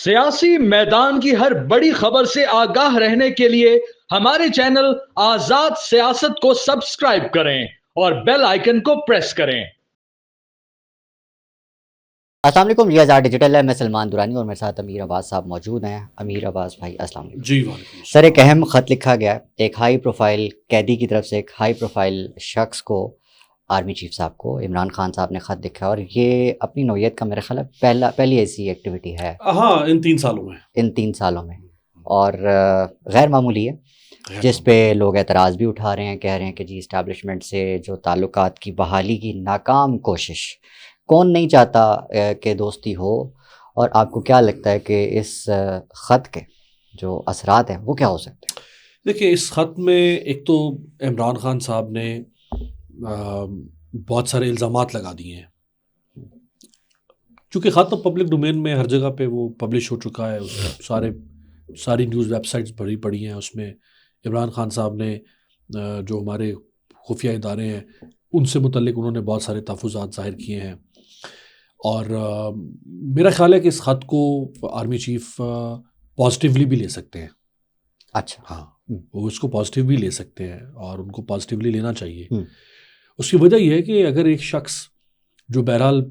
सियासी मैदान की हर बड़ी खबर से आगाह रहने के लिए हमारे चैनल आजाद सियासत को सब्सक्राइब करें और बेल आइकन को प्रेस करें। अस्सलाम वालेकुम, ये आज़ाद डिजिटल है। मैं सलमान दुरानी और मेरे साथ अमीर अब्बास साहब मौजूद हैं। अमीर अब्बास भाई अस्सलाम वालेकुम। जी वालेकुम। सर, एक अहम ख़त लिखा गया एक हाई प्रोफाइल कैदी की तरफ से एक हाई प्रोफाइल शख्स को, आर्मी चीफ साहब को, इमरान खान साहब ने ख़त लिखा और ये अपनी नौयत का मेरा ख्याल है पहली ऐसी एक्टिविटी है हाँ, इन 3 सालों में और गैर मामूली है, जिस पे लोग एतराज़ भी उठा रहे हैं, कह रहे हैं कि जी इस्टेब्लिशमेंट से जो ताल्लुकात की बहाली की नाकाम कोशिश, कौन नहीं चाहता कि दोस्ती हो। और आपको क्या लगता है कि इस ख़त के जो असरात हैं वो क्या हो सकते हैं? देखिए, इस ख़त में एक तो इमरान खान साहब ने बहुत सारे इल्ज़ामात लगा दिए हैं। चूँकि ख़त तो पब्लिक डोमेन में हर जगह पे वो पब्लिश हो चुका है, सारी न्यूज़ वेबसाइट्स भरी पड़ी हैं। उसमें इमरान खान साहब ने जो हमारे खुफिया इदारे हैं उनसे मुतल्लिक उन्होंने बहुत सारे तहफ़्फ़ुज़ात ज़ाहिर किए हैं और मेरा ख़्याल है कि इस ख़त को आर्मी चीफ पॉजिटिवली भी ले सकते हैं। अच्छा। हाँ, वो इसको पॉजिटिव भी ले सकते हैं और उनको पॉजिटिवली लेना चाहिए। उसकी वजह यह है कि अगर एक शख्स जो बहरहाल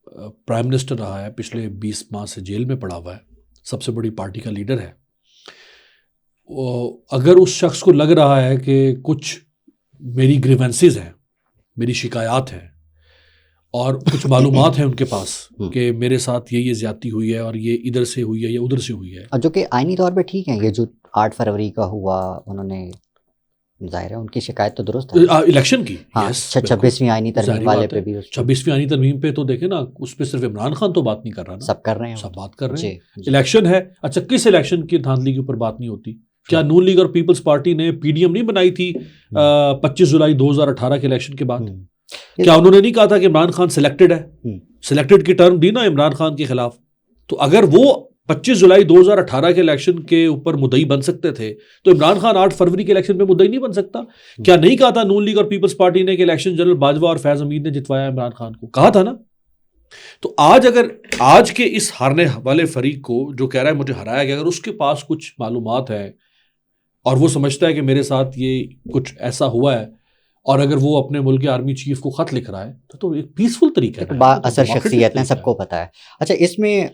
प्राइम मिनिस्टर रहा है, पिछले 20 माह से जेल में पड़ा हुआ है, सबसे बड़ी पार्टी का लीडर है, अगर उस शख्स को लग रहा है कि कुछ मेरी ग्रीवेंसेस हैं, मेरी शिकायत हैं और कुछ मालूमात हैं उनके पास कि मेरे साथ ये ज़्यादती हुई है और ये इधर से हुई है या उधर से हुई है, और जो कि आईनी तौर पे ठीक है, ये जो 8 फरवरी का हुआ, उन्होंने जाहिर है उनकी शिकायत तो दुरुस्त है इलेक्शन की। हाँ, 26वीं आईनी तरमीम वाले पे भी 26वीं आईनी तरमीम पे तो देखे ना, उस पर सिर्फ इमरान खान तो बात नहीं कर रहा ना, सब कर रहे हैं, सब बात कर रहे हैं। जी। इलेक्शन है, अच्छा किस इलेक्शन की धांधली के ऊपर बात नहीं होती? क्या नून लीग और पीपल्स पार्टी ने पीडीएम नहीं बनाई थी 25 जुलाई 2018 के इलेक्शन के बाद? क्या उन्होंने नहीं कहा था कि इमरान खान सिलेक्टेड है? सिलेक्टेड की टर्म दी ना इमरान खान के खिलाफ। तो अगर वो 25 जुलाई 2018 के इलेक्शन के ऊपर मुद्दई बन सकते थे तो इमरान खान 8 फरवरी के इलेक्शन पे मुद्दई नहीं बन सकता? क्या नहीं कहा था नून लीग और पीपल्स पार्टी ने कि इलेक्शन जनरल बाजवा और फैज हमीद ने जितवाया इमरान खान को? कहा था ना। तो अगर आज के इस हारने वाले फरीक को जो कह रहा है मुझे हराया गया, अगर उसके पास कुछ मालूमात है और वो समझता है कि मेरे साथ ये कुछ ऐसा हुआ है और अगर वो अपने मुल्क के आर्मी चीफ को खत लिख रहा है तो एक पीसफुल तरीका है, असर शख्सियत है, सबको पता है। अच्छा, इसमें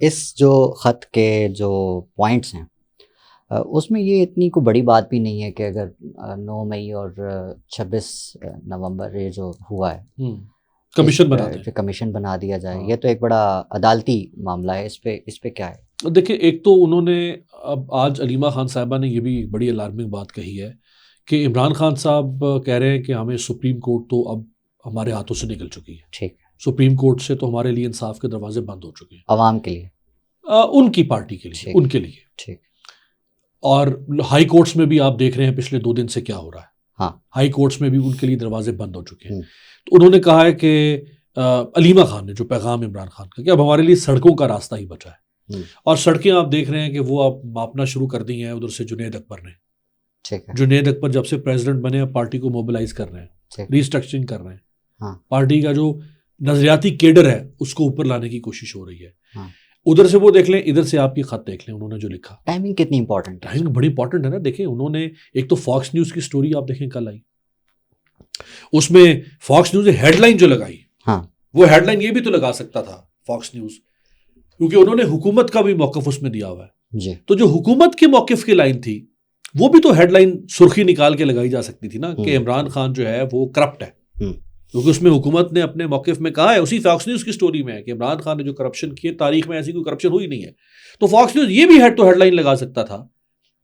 इस जो खत के जो पॉइंट्स हैं उसमें ये इतनी कोई बड़ी बात भी नहीं है कि अगर 9 मई और 26 नवंबर ये जो हुआ है कमीशन बना दिया जाए, ये तो एक बड़ा अदालती मामला है। इस पे क्या है? देखिए, एक तो उन्होंने अब आज अलीमा खान साहिबा ने ये भी बड़ी अलार्मिंग बात कही है कि इमरान खान साहब कह रहे हैं कि हमें सुप्रीम कोर्ट तो अब हमारे हाथों से निकल चुकी है। ठीक है, सुप्रीम कोर्ट से तो हमारे लिए इंसाफ के दरवाजे बंद हो चुके हैं, अवाम के लिए, उनकी पार्टी के लिए, उनके लिए। ठीक। और हाई कोर्ट्स में भी आप देख रहे हैं पिछले 2 दिन से क्या हो रहा है। हाँ, हाई कोर्ट्स में भी उनके लिए दरवाजे बंद हो चुके हैं। तो उन्होंने कहा है कि अलीमा खान ने जो पैगाम इमरान खान का कि अब हमारे लिए सड़कों का रास्ता ही बचा है और सड़कें आप देख रहे हैं कि वो अब मापना शुरू कर दी हैं उधर से जुनैद अकबर ने। ठीक है, जुनैद अकबर जब से प्रेसिडेंट बने अब पार्टी को मोबिलाइज कर रहे हैं, रीस्ट्रक्चरिंग कर रहे हैं। हाँ, पार्टी का जो नजरियाती केडर है उसको ऊपर लाने की कोशिश हो रही है। हाँ, उधर से वो देख लें, इधर से आप ये खत देख लें, उन्होंने जो लिखा। टाइमिंग कितनी इंपॉर्टेंट है? टाइमिंग बड़ी इंपॉर्टेंट है ना। देखें, उन्होंने एक तो फॉक्स न्यूज़ की स्टोरी आप देखें कल आई, उसमें फॉक्स न्यूज़ ने हेडलाइन जो लगाई, हाँ, वो हेडलाइन ये भी तो लगा सकता था फॉक्स न्यूज़, क्योंकि उन्होंने हुकूमत का भी मौक़िफ़ उसमें दिया हुआ है जी। तो जो हुकूमत के मौक़िफ़ की लाइन थी वो भी तो हेडलाइन सुर्खी निकाल के लगाई जा सकती थी ना कि इमरान खान जो है वो करप्ट है, क्योंकि उसमें हुकूमत ने अपने मौक़िफ़ में कहा है, उसी फॉक्स न्यूज़ की स्टोरी में है कि इमरान खान ने जो करप्शन की है तारीख में ऐसी कोई करप्शन हुई नहीं है। तो फॉक्स न्यूज़ ये भी हेडलाइन लगा सकता था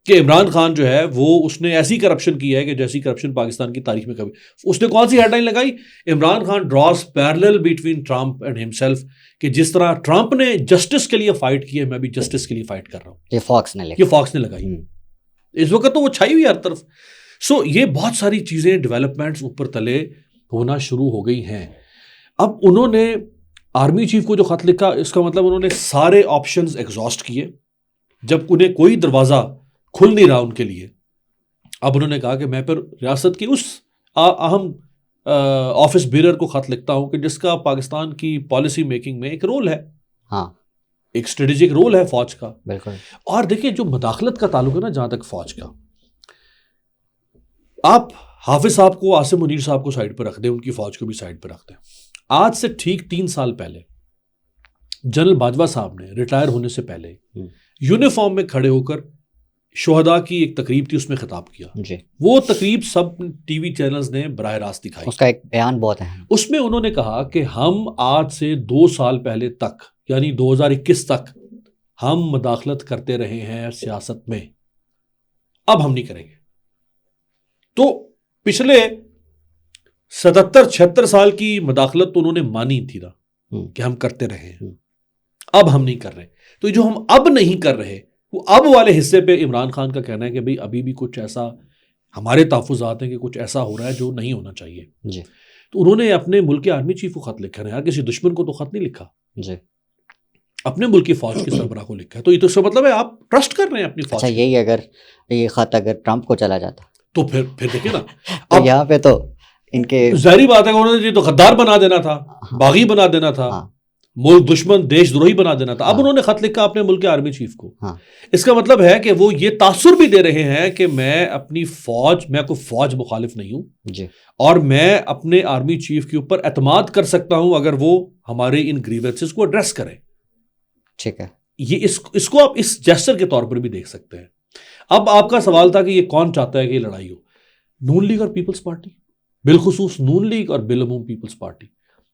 कि इमरान खान जो है वो उसने ऐसी करप्शन की है कि जैसी करप्शन पाकिस्तान की तारीख में कभी। उसने कौन सी हेडलाइन लगाई? Imran Khan draws parallel between Trump and himself, कि जिस तरह ट्रंप ने जस्टिस के लिए फाइट की है मैं भी जस्टिस के लिए फाइट कर रहा हूँ। ये फॉक्स ने लगाई। इस वक्त तो वो छाई हुई हर तरफ। सो ये बहुत सारी चीज़ें डेवलपमेंट्स ऊपर तले होना शुरू हो गई हैं। अब उन्होंने आर्मी चीफ को जो खत लिखा, इसका मतलब उन्होंने सारे ऑप्शंस एग्जॉस्ट किए। जब उन्हें कोई दरवाज़ा खुल नहीं रहा उनके लिए, अब उन्होंने कहा कि मैं फिर रियासत की उस अहम ऑफिस बेरर को खत लिखता हूँ कि जिसका पाकिस्तान की पॉलिसी मेकिंग में एक रोल है। हाँ, एक स्ट्रेटेजिक रोल है फौज का। बिल्कुल। और देखिए जो मदाखलत का ताल्लुक है ना, जहां तक फौज का, आप हाफिज साहब को, आसिम मुनीर साहब को साइड पर रख दें, उनकी फौज को भी साइड पर रख दें। आज से ठीक 3 साल पहले जनरल बाजवा साहब ने रिटायर होने से पहले यूनिफॉर्म में खड़े होकर शोहदा की एक तकरीब थी, उसमें खिताब किया जी। वो तकरीब सब टीवी चैनल्स ने बराह रास्त दिखाई। उसका एक बयान बहुत है। उसमें उन्होंने कहा कि हम आज से 2 साल पहले तक, यानी 2021 तक हम मदाखलत करते रहे हैं सियासत में, अब हम नहीं करेंगे। तो पिछले 77-76 साल की मदाखलत तो उन्होंने मानी थी ना कि हम करते रहे हैं, अब हम नहीं कर रहे। तो जो हम अब नहीं कर रहे, वो अब वाले हिस्से पे इमरान खान का कहना है कि भाई अभी भी कुछ ऐसा हमारे तहफ़्फ़ुज़ात हैं कि कुछ ऐसा हो रहा है जो नहीं होना चाहिए जी। तो उन्होंने अपने मुल्क के आर्मी चीफ को खत लिखा है यार, किसी दुश्मन को तो खत नहीं लिखा जी, अपने मुल्क की फौज के सरबराह को लिखा है। तो ये तो इसका मतलब है आप ट्रस्ट कर रहे हैं अपनी फौज। अच्छा, यही अगर ये खत अगर ट्रंप को चला जाता तो फिर देखिए ना तो यहाँ पे तो इनके ज़ाहिर बात है उन्होंने तो गद्दार बना देना था, बागी बना देना था, मुल्क दुश्मन देशद्रोही बना देना था। अब उन्होंने खत लिखा अपने मुल्क के आर्मी चीफ को। इसका मतलब है कि वो ये तासुर भी दे रहे हैं कि मैं अपनी फौज, मैं कोई फौज मुखालिफ नहीं हूं जी, और मैं अपने आर्मी चीफ के ऊपर एतमाद कर सकता हूं अगर वो हमारे इन ग्रीवेंसेस को एड्रेस करें। ठीक है, ये इसको आप इस जेस्चर के तौर पर भी देख सकते हैं। अब आपका सवाल था कि ये कौन चाहता है कि ये लड़ाई हो, नून लीग और पीपल्स पार्टी, बिलखुसूस नून लीग और बिलअमूम पीपल्स पार्टी।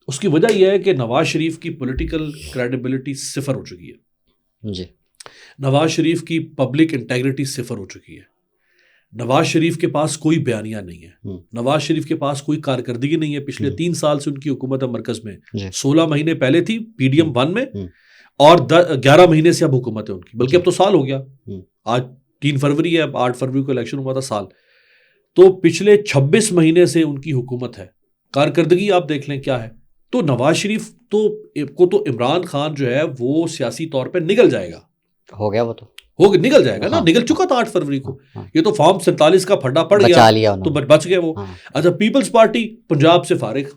उसकी वजह यह है कि नवाज शरीफ की पॉलिटिकल क्रेडिबिलिटी सिफर हो चुकी है जी, नवाज शरीफ की पब्लिक इंटेग्रिटी सिफर हो चुकी है। नवाज शरीफ के पास कोई बयानिया नहीं है, नवाज शरीफ के पास कोई कारकर्दगी नहीं है। पिछले 3 साल से उनकी हुकूमत है मरकज में, 16 महीने पहले थी PDM 1 में और 11 महीने से अब हुकूमत है उनकी, बल्कि अब तो साल हो गया। आज 3 फरवरी है, 8 फरवरी को इलेक्शन हुआ था, साल। तो पिछले 26 महीने से उनकी हुकूमत है, कारकर्दगी आप देख लें क्या है। तो नवाज शरीफ तो इमरान खान जो है वो सियासी तौर पे निगल जाएगा, हो गया वो तो निगल जाएगा ना, निगल चुका था 8 फरवरी को। ये तो फॉर्म 47 का फड्डा पड़ गया तो बच गए वो। अच्छा, पीपल्स पार्टी पंजाब से फारिग,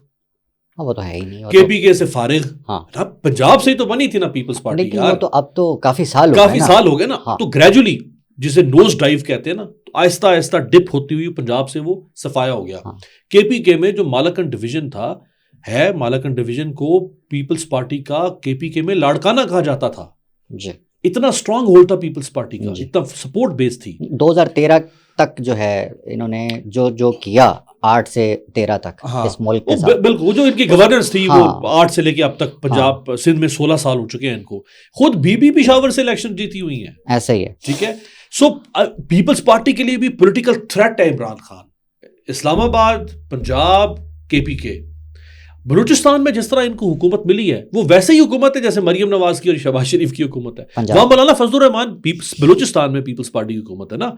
वो तो है ही नहीं, KPK से फारिग। पंजाब से ही तो बनी थी ना पीपल्स पार्टी यार, तो अब तो काफी साल हो गए ना। तो ग्रेजुअली, जिसे नोज डाइव कहते हैं ना, तो आहिस्ता आहिस्ता डिप होती हुई पंजाब से वो सफाया हो गया। KPK में जो मालाकन डिवीजन था, मालाकन डिवीजन को पीपल्स पार्टी का KPK में लाड़काना कहा जाता था जी। इतना स्ट्रांग होल्ड था पीपल्स पार्टी का, इतना सपोर्ट बेस थी। 2013 तक जो है इन्होंने जो किया 8 से 13 तक इस मुल्क के साथ, बिल्कुल जो इनकी गवर्नेंस थी वो 8 से लेके अब तक पंजाब सिंध में 16 साल हो चुके हैं इनको। खुद बीबी पेशावर से इलेक्शन जीती हुई है, ऐसा ही है। ठीक है। सो पीपल्स पार्टी के लिए भी पॉलिटिकल थ्रेट है इमरान खान। इस्लामाबाद, पंजाब, KPK, बलूचिस्तान में जिस तरह इनको हुकूमत मिली है वो वैसे ही हुकूमत है जैसे मरियम नवाज की और शहबाज शरीफ की हुकूमत है। वहां मौलाना फजलुर रहमान बलूचिस्तान में पीपल्स पार्टी की हुकूमत है ना,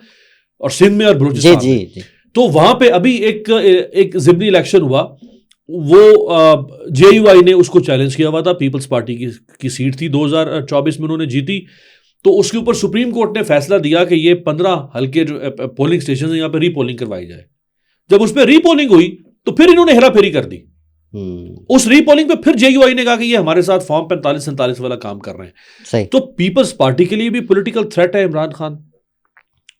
और सिंध में और बलूचिस्तान जी, में। तो वहां पे अभी एक ज़िमनी इलेक्शन हुआ, वो JUI ने उसको चैलेंज किया हुआ था। पीपल्स पार्टी की सीट थी, 2024 में उन्होंने जीती। तो उसके ऊपर सुप्रीम कोर्ट ने फैसला दिया कि ये 15 हल्के जो पोलिंग स्टेशन है यहाँ पे रीपोलिंग करवाई जाए। जब उस पर रीपोलिंग हुई तो फिर इन्होंने हेराफेरी कर दी। उस रीपोलिंग पे फिर JUI ने कहा कि ये हमारे साथ फॉर्म 45-47 वाला काम कर रहे हैं। सही। तो पीपल्स पार्टी के लिए भी पॉलिटिकल थ्रेट है इमरान खान,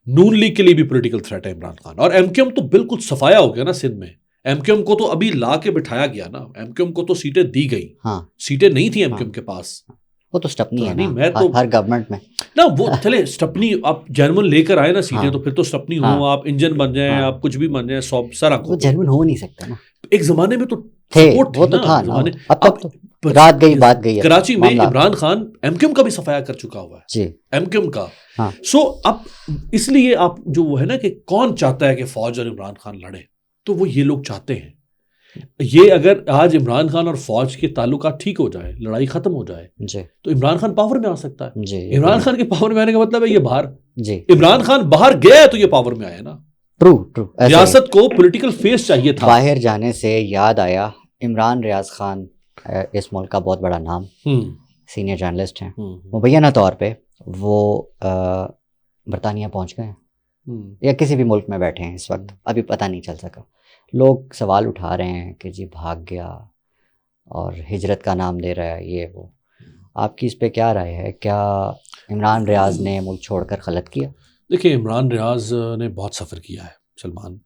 नून लीग के लिए भी पॉलिटिकल थ्रेट है इमरान खान, और MQM तो बिल्कुल सफाया हो गया ना सिंध में। MQM को तो अभी ला के बिठाया गया ना, MQM को तो सीटें दी गई। सीटें नहीं थी MQM के पास, वो तो स्टपनी है ना, मैं तो हर गवर्नमेंट में ना वो चले स्टपनी, आप जेन्युइन लेकर आए ना सीटें, तो फिर तो स्टपनी हो, आप इंजन बन जाए, आप कुछ भी बन जाए, सारा वो जेन्युइन हो नहीं सकता ना। एक जमाने में तो थे, वो तो था ना, अब तो रात गई बात गई है। कराची में इमरान खान MQM का भी सफाया कर चुका हुआ है जी, MQM का। सो अब इसलिए आप जो वो है ना कि कौन चाहता है कि फौज और इमरान खान लड़े, तो वो ये लोग चाहते हैं। ये अगर आज इमरान खान और फौज के ताल्लुकात ठीक हो जाए, लड़ाई खत्म हो जाए जी, तो इमरान खान पावर में आ सकता है जी। इमरान खान के पावर में आने का मतलब है ये बाहर जी, इमरान खान बाहर गया है तो ये पावर में आया ना। ट्रू। रियासत को पॉलिटिकल फेस चाहिए था। बाहर जाने से याद आया, इमरान रियाज खान इस मुल्क का बहुत बड़ा नाम, सीनियर जर्नलिस्ट हैं, मुबैना तौर पे वो बरतानिया पहुंच गए या किसी भी मुल्क में बैठे हैं इस वक्त, अभी पता नहीं चल सका। लोग सवाल उठा रहे हैं कि जी भाग गया और हिजरत का नाम दे रहा है, ये वो। आपकी इस पे क्या राय है? क्या इमरान रियाज ने मुल्क छोड़कर गलत किया? देखिए, इमरान रियाज ने बहुत सफ़र किया है सलमान।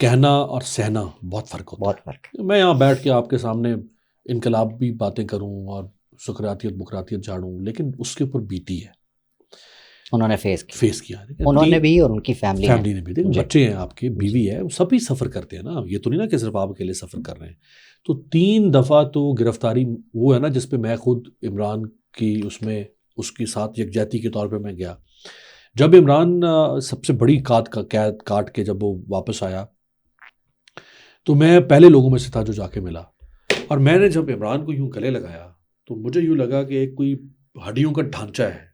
कहना और सहना बहुत फ़र्क होता बहुत है। फर्क है। मैं यहाँ बैठ के आपके सामने इनकलाब भी बातें करूँ और सुकरातियत बुकरातियत झाड़ूँ, लेकिन उसके ऊपर बीती है, उन्होंने फेस किया है। उन्होंने भी और उनकी फैमिली ने भी। देखो, बच्चे हैं आपके, बीवी है, सभी सफ़र करते हैं ना। ये तो नहीं ना कि सिर्फ आप अकेले सफ़र कर रहे हैं। तो 3 दफ़ा तो गिरफ्तारी वो है ना जिस पे मैं खुद इमरान की उसमें उसके साथ यकजहती के तौर पे मैं गया। जब इमरान सबसे बड़ी कैद काट के जब वो वापस आया, तो मैं पहले लोगों में से था जो जाके मिला। और मैंने जब इमरान को यूं गले लगाया तो मुझे यूं लगा कि एक कोई हड्डियों का ढांचा है,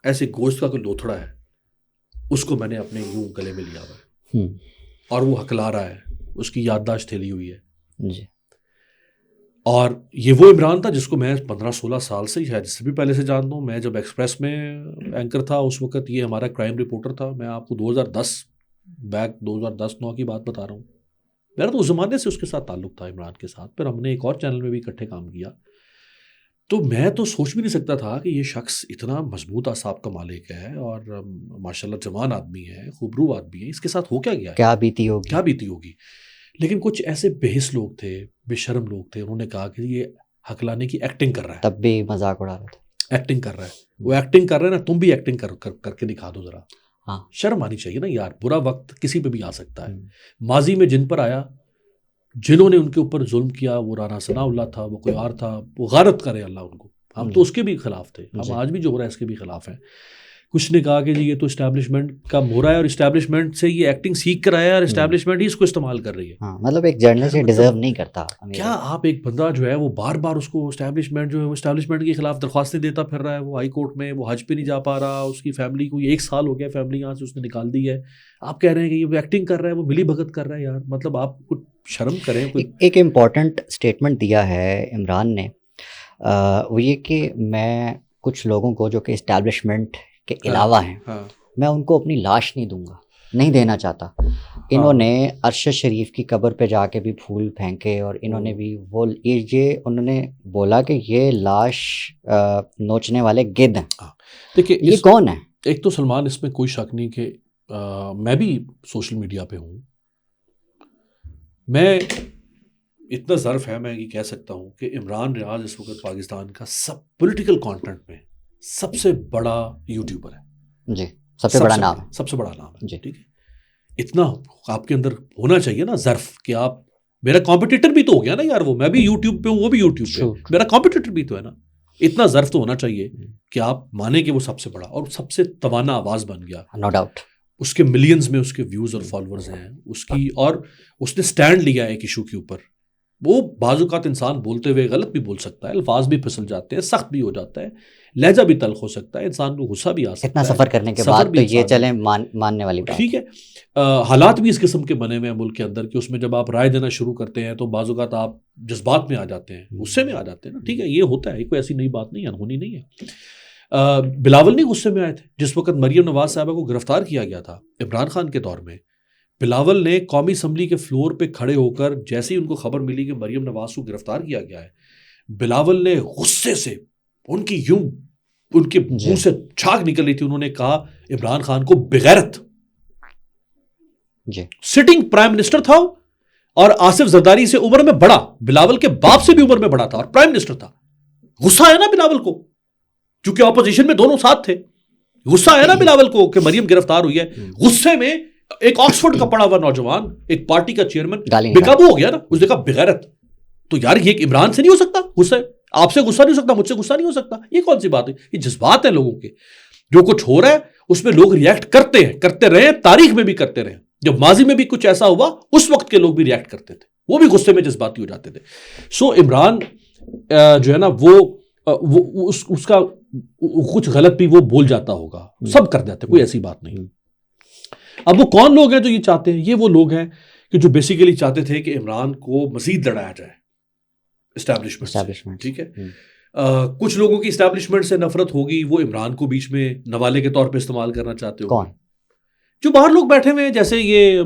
ऐसे गोश्त का कोई लोथड़ा है, उसको मैंने अपने यूं गले में लिया हुआ है और वो हकला रहा है, उसकी याददाश्त हिली हुई है जी। और ये वो इमरान था जिसको मैं 15-16 साल से, शायद इससे भी पहले से जानता हूँ। मैं जब एक्सप्रेस में एंकर था उस वक्त ये हमारा क्राइम रिपोर्टर था। मैं आपको 2010-9 की बात बता रहा हूँ। मेरा तो उस ज़माने से उसके साथ ताल्लुक़ था, इमरान के साथ। फिर हमने एक और चैनल में भी इकट्ठे काम किया। तो मैं तो सोच भी नहीं सकता था कि ये शख्स इतना मजबूत आसाब का मालिक है और माशाल्लाह जवान आदमी है, खूबरू आदमी है, इसके साथ हो क्या गया है, क्या बीती होगी। लेकिन कुछ ऐसे बेहिस लोग थे, बेशर्म लोग थे, उन्होंने कहा कि ये हकलाने की एक्टिंग कर रहा है। तब भी मजाक उड़ा रहे थे। एक्टिंग कर रहा है, वो एक्टिंग कर रहा है ना, तुम भी एक्टिंग करके दिखा दो जरा। हाँ, शर्म आनी चाहिए ना यार। बुरा वक्त किसी पे भी आ सकता है। माजी में जिन पर आया, जिन्होंने उनके ऊपर जुल्म किया, वो राना सनाउल्लाह था, वो कोई और था, वो गारत करे अल्लाह उनको। हम तो उसके भी खिलाफ थे, हम आज भी जो हो रहा है इसके भी खिलाफ हैं। कुछ ने कहा कि जी ये तो इस्टेब्लिशमेंट का हो रहा है और इस्टेब्लिशमेंट से ये एक्टिंग सीख कर आया है और इस्टेब्लिशमेंट ही इसको इस्तेमाल कर रही है। हाँ, मतलब एक जर्नलिस्ट डिजर्व नहीं करता। क्या आप एक बंदा जो है वो बार बार उसको इस्टेब्लिशमेंट जो है वो इस्टेब्लिशमेंट के खिलाफ दरख्वास्तें देता फिर रहा है, वो हाई कोर्ट में, वो हज पे नहीं जा पा रहा, उसकी फैमिली को 1 साल हो गया, फैमिली यहाँ से उसने निकाल दी है। आप कह रहे हैं कि ये एक्टिंग कर रहा है, वो मिली भगत कर रहा है। यार मतलब आप कुछ शर्म करें। एक इम्पॉर्टेंट स्टेटमेंट दिया है इमरान ने, वो ये कि मैं कुछ लोगों को जो कि इस्टेब्लिशमेंट के अलावा हैं, मैं उनको अपनी लाश नहीं दूंगा, नहीं देना चाहता। इन्होंने अरशद शरीफ की कब्र पे जाके भी फूल फेंके और इन्होंने भी वो ये उन्होंने बोला कि ये लाश नोचने वाले गिद्ध हैं। देखिए ये कौन है? एक तो सलमान, इसमें कोई शक नहीं कि मैं भी सोशल मीडिया पे हूँ। मैं इतना ज़र्फ है, मैं ये कह सकता हूँ कि इमरान रियाज इस वक्त पाकिस्तान का सब पॉलिटिकल कंटेंट में सबसे बड़ा यूट्यूबर है जी, सबसे बड़ा नाम है, सबसे बड़ा नाम है जी। ठीक है, इतना आपके अंदर होना चाहिए ना ज़र्फ कि आप, मेरा कॉम्पिटिटर भी तो हो गया ना यार, वो मैं भी यूट्यूब पे हूँ, वो भी यूट्यूब पे, मेरा कॉम्पिटिटर भी तो है ना। इतना ज़र्फ तो होना चाहिए कि आप माने कि वो सबसे बड़ा और सबसे तवाना आवाज़ बन गया, नो डाउट। उसके मिलियंस में उसके व्यूज़ और फॉलोअर्स हैं उसकी, और उसने स्टैंड लिया है एक इशू के ऊपर। वो बाजुकात इंसान बोलते हुए गलत भी बोल सकता है, अल्फाज भी फिसल जाते हैं, सख्त भी हो जाता है, लहजा भी तल्ख हो सकता है, इंसान को गुस्सा भी आ सकता है। इतना सफ़र करने के बाद तो ये चले मानने वाली बात, ठीक है। हालात भी इस किस्म के बने हुए हैं मुल्क के अंदर कि उसमें जब आप राय देना शुरू करते हैं तो बाजुकात आप जज्बात में आ जाते हैं, गुस्से में आ जाते हैं ना। ठीक है, ये होता है, कोई ऐसी नई बात नहीं है, अनहोनी नहीं है। बिलावल नहीं गुस्से में आए थे जिस वक्त मरियम नवाज साहबा को गिरफ्तार किया गया था इमरान खान के दौर में। बिलावल ने कौमी असम्बली के फ्लोर पे खड़े होकर, जैसे ही उनको खबर मिली कि मरियम नवाज को गिरफ्तार किया गया है, बिलावल ने गुस्से से उनके मुंह से झाग निकल रही थी, उन्होंने कहा इमरान खान को बेगैरत। सिटिंग प्राइम मिनिस्टर था और आसिफ जरदारी से उम्र में बड़ा, बिलावल के बाप से भी उम्र में बड़ा था और प्राइम मिनिस्टर था। गुस्सा आया ना बिलावल को, क्योंकि ऑपोजिशन में दोनों साथ थे। गुस्सा आया ना बिलावल को कि मरियम गिरफ्तार हुई है। गुस्से में एक ऑक्सफोर्ड का पढ़ा हुआ नौजवान, एक पार्टी का चेयरमैन बेकाबू हो गया ना, उसने कहा बेगैरत। तो यार ये इमरान से नहीं हो सकता गुस्सा, आपसे गुस्सा नहीं हो सकता, मुझसे गुस्सा नहीं हो सकता, ये कौन सी बात है? ये जज्बात है लोगों के, जो कुछ हो रहा है उसमें लोग रिएक्ट करते हैं, करते रहे, तारीख में भी करते रहे। जब माजी में भी कुछ ऐसा हुआ उस वक्त के लोग भी रिएक्ट करते थे, वो भी गुस्से में जज्बाती हो जाते थे। सो इमरान जो है ना वो उसका कुछ गलत भी वो बोल जाता होगा, सब कर जाते, कोई ऐसी बात नहीं। अब वो कौन लोग हैं जो ये चाहते हैं? ये वो लोग हैं कि जो बेसिकली चाहते थे कि इमरान को मजीद लड़ाया जाए एस्टैब्लिशमेंट। ठीक है, कुछ लोगों की एस्टैब्लिशमेंट से नफरत होगी, वो इमरान को बीच में नवाले के तौर पे इस्तेमाल करना चाहते हो। कौन? जो बाहर लोग बैठे हुए हैं, जैसे ये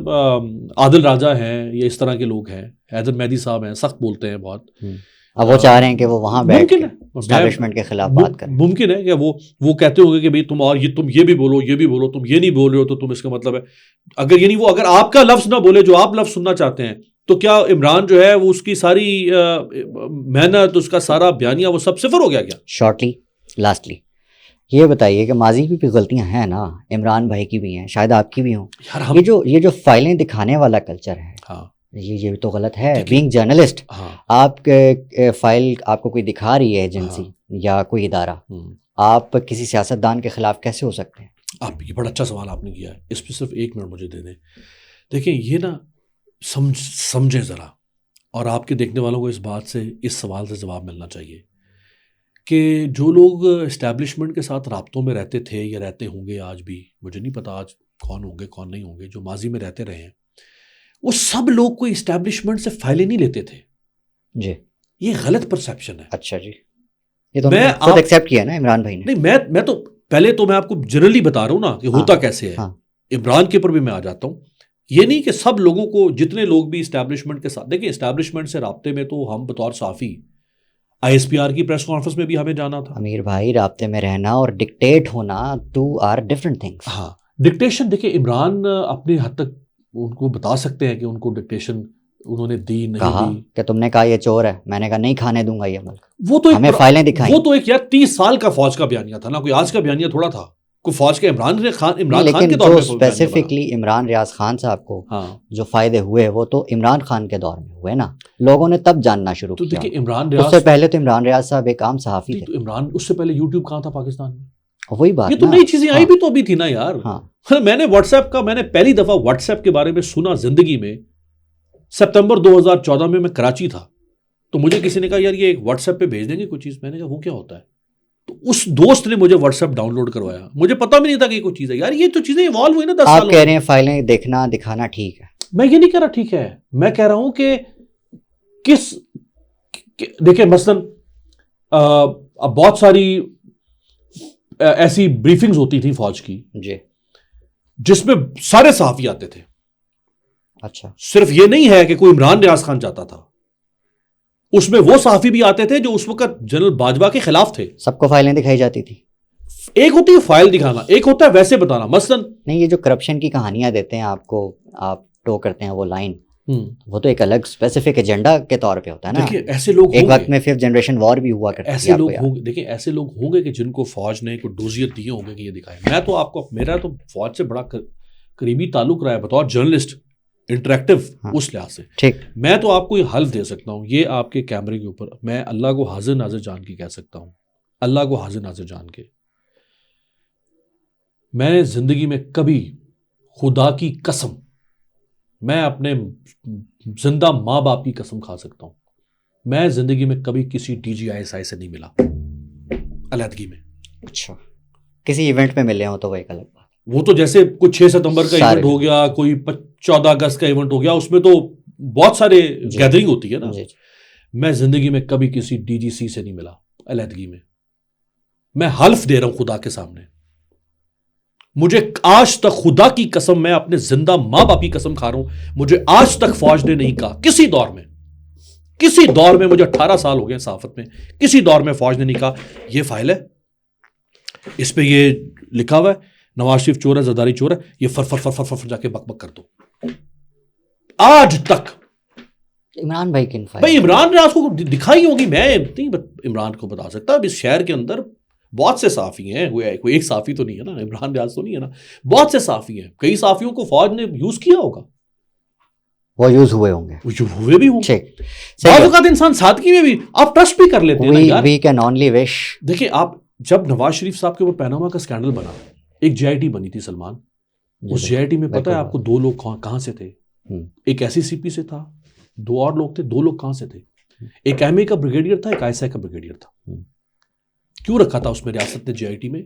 आदिल राजा हैं, ये इस तरह के लोग हैं, हैदर मेहदी साहब हैं, सख्त बोलते हैं बहुत, अब वो चाह रहे हैं कि वो वहाँ बैठ मुमकिन है एस्टैब्लिशमेंट के खिलाफ बात करें। मुमकिन है कि वो कहते होंगे कि भाई तुम ये भी बोलो, तुम ये नहीं बोल रहे हो तो तुम, इसका मतलब है अगर यानी वो अगर आपका लफ्ज ना बोले जो आप लफ्ज सुनना चाहते हैं, तो क्या इमरान जो है वो उसकी सारी मेहनत, उसका सारा बयानिया वो सब सिफर हो गया क्या? शॉर्टली लास्टली ये बताइए कि माजी की भी गलतियां हैं ना, इमरान भाई की भी हैं, शायद आपकी भी हों। ये जो फाइलें दिखाने वाला कल्चर है, हाँ, ये तो गलत है। बीइंग जर्नलिस्ट, हाँ, आपके फाइल आपको कोई दिखा रही है एजेंसी, हाँ, या कोई इदारा, आप किसी सियासतदान के खिलाफ कैसे हो सकते हैं? आप ये बड़ा अच्छा सवाल आपने किया है, इस पर सिर्फ 1 मिनट मुझे दे दें। देखिए ये ना समझे ज़रा, और आपके देखने वालों को इस बात से, इस सवाल से जवाब मिलना चाहिए कि जो लोग इस्टेब्लिशमेंट के साथ राब्तों में रहते थे या रहते होंगे आज भी, मुझे नहीं पता आज कौन होंगे कौन नहीं होंगे, जो माजी में रहते रहे हैं, वो सब लोग कोई इस्टेब्लिशमेंट से फाइलें नहीं लेते थे जी। ये गलत परसेप्शन है। अच्छा जी, ये तो मैं खुद एक्सेप्ट किया ना इमरान भाई ने। नहीं, मैं तो पहले तो मैं आपको जनरली बता रहा हूँ ना कि होता कैसे है। हाँ। इमरान के ऊपर भी मैं आ जाता हूँ। ये नहीं कि सब लोगों को, जितने लोग भी इस्टेब्लिशमेंट के साथ, देखिए इस्टेब्लिशमेंट से राब्ते में तो हम बतौर साफ़ी ISPR की प्रेस कॉन्फ्रेंस में भी हमें जाना था। अमीर भाई, राब्ते में रहना और डिक्टेट होना टू आर डिफरेंट थिंग्स। हाँ, डिक्टेशन, देखिए इमरान अपनी हद तक उनको बता सकते हैं कि उनको डिक्टेशन उन्होंने दी नहीं कहा दी। कि तुमने कहा ये चोर है, मैंने कहा नहीं खाने दूंगा ये मुल्क। वो तो हमें फाइलें दिखाई। वो तो एक यार 30 साल का फौज का बयानिया था ना, कोई आज का बयानिया थोड़ा था। कोई फौज के इमरान खान के दौर में स्पेसिफिकली इमरान रियाज खान साहब को हाँ, जो फायदे हुए वो तो इमरान खान के दौर में हुए ना, लोगों ने तब जानना शुरू तो किया। देखिए इमरान रियाज, उससे पहले तो इमरान रियाज साहब एक आम सहाफी थे। तो इमरान, उससे पहले यूट्यूब कहाँ था पाकिस्तान में? वही बात, ये तो नई चीजें आई भी तो अभी थी ना यार। हाँ। मैंने पहली दफा व्हाट्सएप के बारे में सुना जिंदगी में सितंबर 2014 में। मैं कराची था, तो मुझे किसी ने कहा यार ये एक व्हाट्सएप पे भेज देंगे कुछ चीज़। मैंने कहा वो क्या होता है? तो उस दोस्त ने मुझे व्हाट्सएप डाउनलोड करवाया। मुझे पता भी नहीं था कि कोई चीज़ है यार। ये तो चीज़ें इवॉल्व हुई ना 10 साल। आप कह रहे हैं फाइलें देखना दिखाना ठीक है, मैं ये नहीं कह रहा ठीक है, मैं कह रहा हूं कि देखिए मसलन अब बहुत सारी ऐसी ब्रीफिंग्स होती थी फौज की जी, जिसमें सारे सहाफी आते थे। अच्छा, सिर्फ ये नहीं है कि कोई इमरान रियाज खान जाता था, उसमें वो सहाफी भी आते थे जो उस वक्त जनरल बाजवा के खिलाफ थे। सबको फाइलें दिखाई जाती थी। एक होती है फाइल दिखाना, एक होता है वैसे बताना। मसलन नहीं, ये जो करप्शन की कहानियां देते हैं आपको, आप टो करते हैं वो लाइन, वो तो एक अलग स्पेसिफिक एजेंडा के तौर पे होता है ना। देखिए ऐसे लोग एक वक्त में 5th जनरेशन वॉर भी हुआ करती थी। ऐसे लोग होंगे, देखिए ऐसे लोग होंगे कि जिनको फौज ने कोई डोजियत दिए होंगे कि ये दिखाए। मैं तो आपको, मेरा तो फौज से बड़ा करीबी ताल्लुक रहा है बतौर जर्नलिस्ट, इंटरेक्टिव। हाँ, उस लिहाज से ठीक। मैं तो आपको ये हल्फ दे सकता हूँ, ये आपके कैमरे के ऊपर मैं अल्लाह को हाजिर नाजिर जान के कह सकता हूँ, अल्लाह को हाजिर नाजिर जान के, मैंने जिंदगी में कभी, खुदा की कसम, मैं अपने जिंदा माँ बाप की कसम खा सकता हूँ, मैं जिंदगी में कभी किसी DGISI से नहीं मिला अलहदगी में। अच्छा, किसी इवेंट में मिले हो तो वो एक अलग बात। वो तो जैसे कुछ 6 सितंबर का इवेंट हो गया, कोई 14 अगस्त का इवेंट हो गया, उसमें तो बहुत सारे गैदरिंग होती है ना। मैं जिंदगी में कभी किसी DGC से नहीं मिला अलहदगी में। मैं हल्फ दे रहा हूं खुदा के सामने, मुझे आज तक, खुदा की कसम, मैं अपने जिंदा माँ बाप की कसम खा रहा हूं, मुझे आज तक फौज ने नहीं कहा किसी दौर में, मुझे 18 साल हो गए सहाफत में, किसी दौर में फौज ने नहीं कहा ये फाइल है, इस पे ये लिखा हुआ है नवाज शरीफ चोर है, जरदारी चोर है, ये फर जाके बकबक कर दो। आज तक इमरान भाई किन फाइल, भाई इमरान रियाज को दिखाई होगी, मैं नहीं इमरान को बता सकता। अब इस शहर के अंदर बहुत से साफी हैं, कोई एक साफी तो नहीं है ना, इमरान रियाज तो नहीं है ना, बहुत से साफी हैं। कई साफियों को फौज ने यूज किया होगा, वो यूज हुए होंगे, हुए भी होंगे। बहुत इंसान सादगी में भी आप ट्रस्ट भी कर लेते हैं ना यार। We can only wish. देखिए आप, जब नवाज शरीफ साहब के ऊपर पैनामा का स्कैंडल बना, एक JIT बनी थी सलमान, उस JIT में पता है आपको 2 लोग कहां से थे? एक SCCP से था, 2 और लोग थे। 2 लोग कहां से थे? एक MA का ब्रिगेडियर था, एक ISI का ब्रिगेडियर था। क्यों रखा था उसमें रियासत ने JIT में?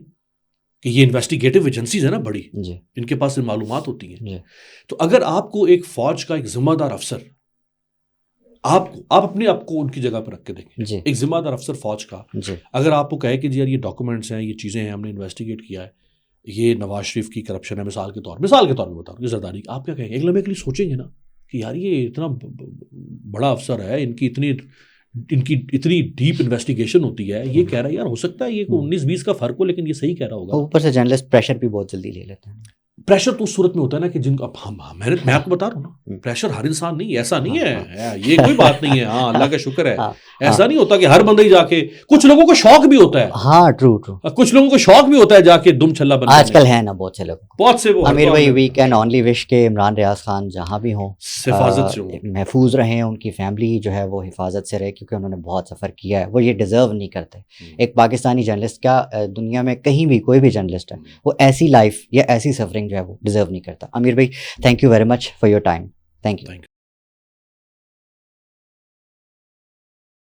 कि ये इन्वेस्टिगेटिव एजेंसीज है ना बड़ी, इनके पास मालूमात होती हैं। तो अगर आपको एक फौज का एक जिम्मेदार अफसर, आप अपने आप को उनकी जगह पर रख के देखें, एक जिम्मेदार अफसर फौज का अगर आपको कहे कि जी यार ये डॉक्यूमेंट्स हैं, ये चीज़ें हैं, हमने इन्वेस्टिगेट किया है, ये नवाज शरीफ की करप्शन है, मिसाल के तौर में बता रहा हूँ, जरदारी, आप क्या कहेंगे? एक लम्हे के लिए सोचेंगे ना कि यार ये इतना बड़ा अफसर है, इनकी इतनी इनकी इतनी डीप इन्वेस्टिगेशन होती है, ये कह रहा है यार हो सकता है ये 19-20 का फर्क हो, लेकिन ये सही कह रहा होगा। ऊपर से जर्नलिस्ट प्रेशर भी बहुत जल्दी ले लेते हैं। प्रेशर तो उस सूरत में होता है ना कि जिनको अब मैं आपको बता रहा हूँ ना, प्रेशर हर इंसान नहीं, ऐसा नहीं है, ये कोई बात नहीं है। हाँ, अल्लाह का शुक्र है, ऐसा नहीं होता कि हर बंदा ही जाके, कुछ लोगों को शौक भी होता है। हाँ, ट्रू ट्रू। कुछ लोगों को शौक भी होता है जाके दुम छल्ला बनने। आजकल है ना बहुत से लोग, बहुत से। वो आमिर भाई, वी कैन ओनली विश के इमरान रियाज खान जहाँ भी हों हिफाजत से हो, महफूज रहें, उनकी फैमिली जो है वो हिफाजत से रहे, क्योंकि उन्होंने बहुत सफ़र किया है, वो ये डिज़र्व नहीं करते। एक पाकिस्तानी जर्नलिस्ट, क्या दुनिया में कहीं भी कोई भी जर्नलिस्ट है, वो ऐसी लाइफ या ऐसी सफरिंग जो है वो डिज़र्व नहीं करता। आमिर भाई, thank you very much for your time. Thank you.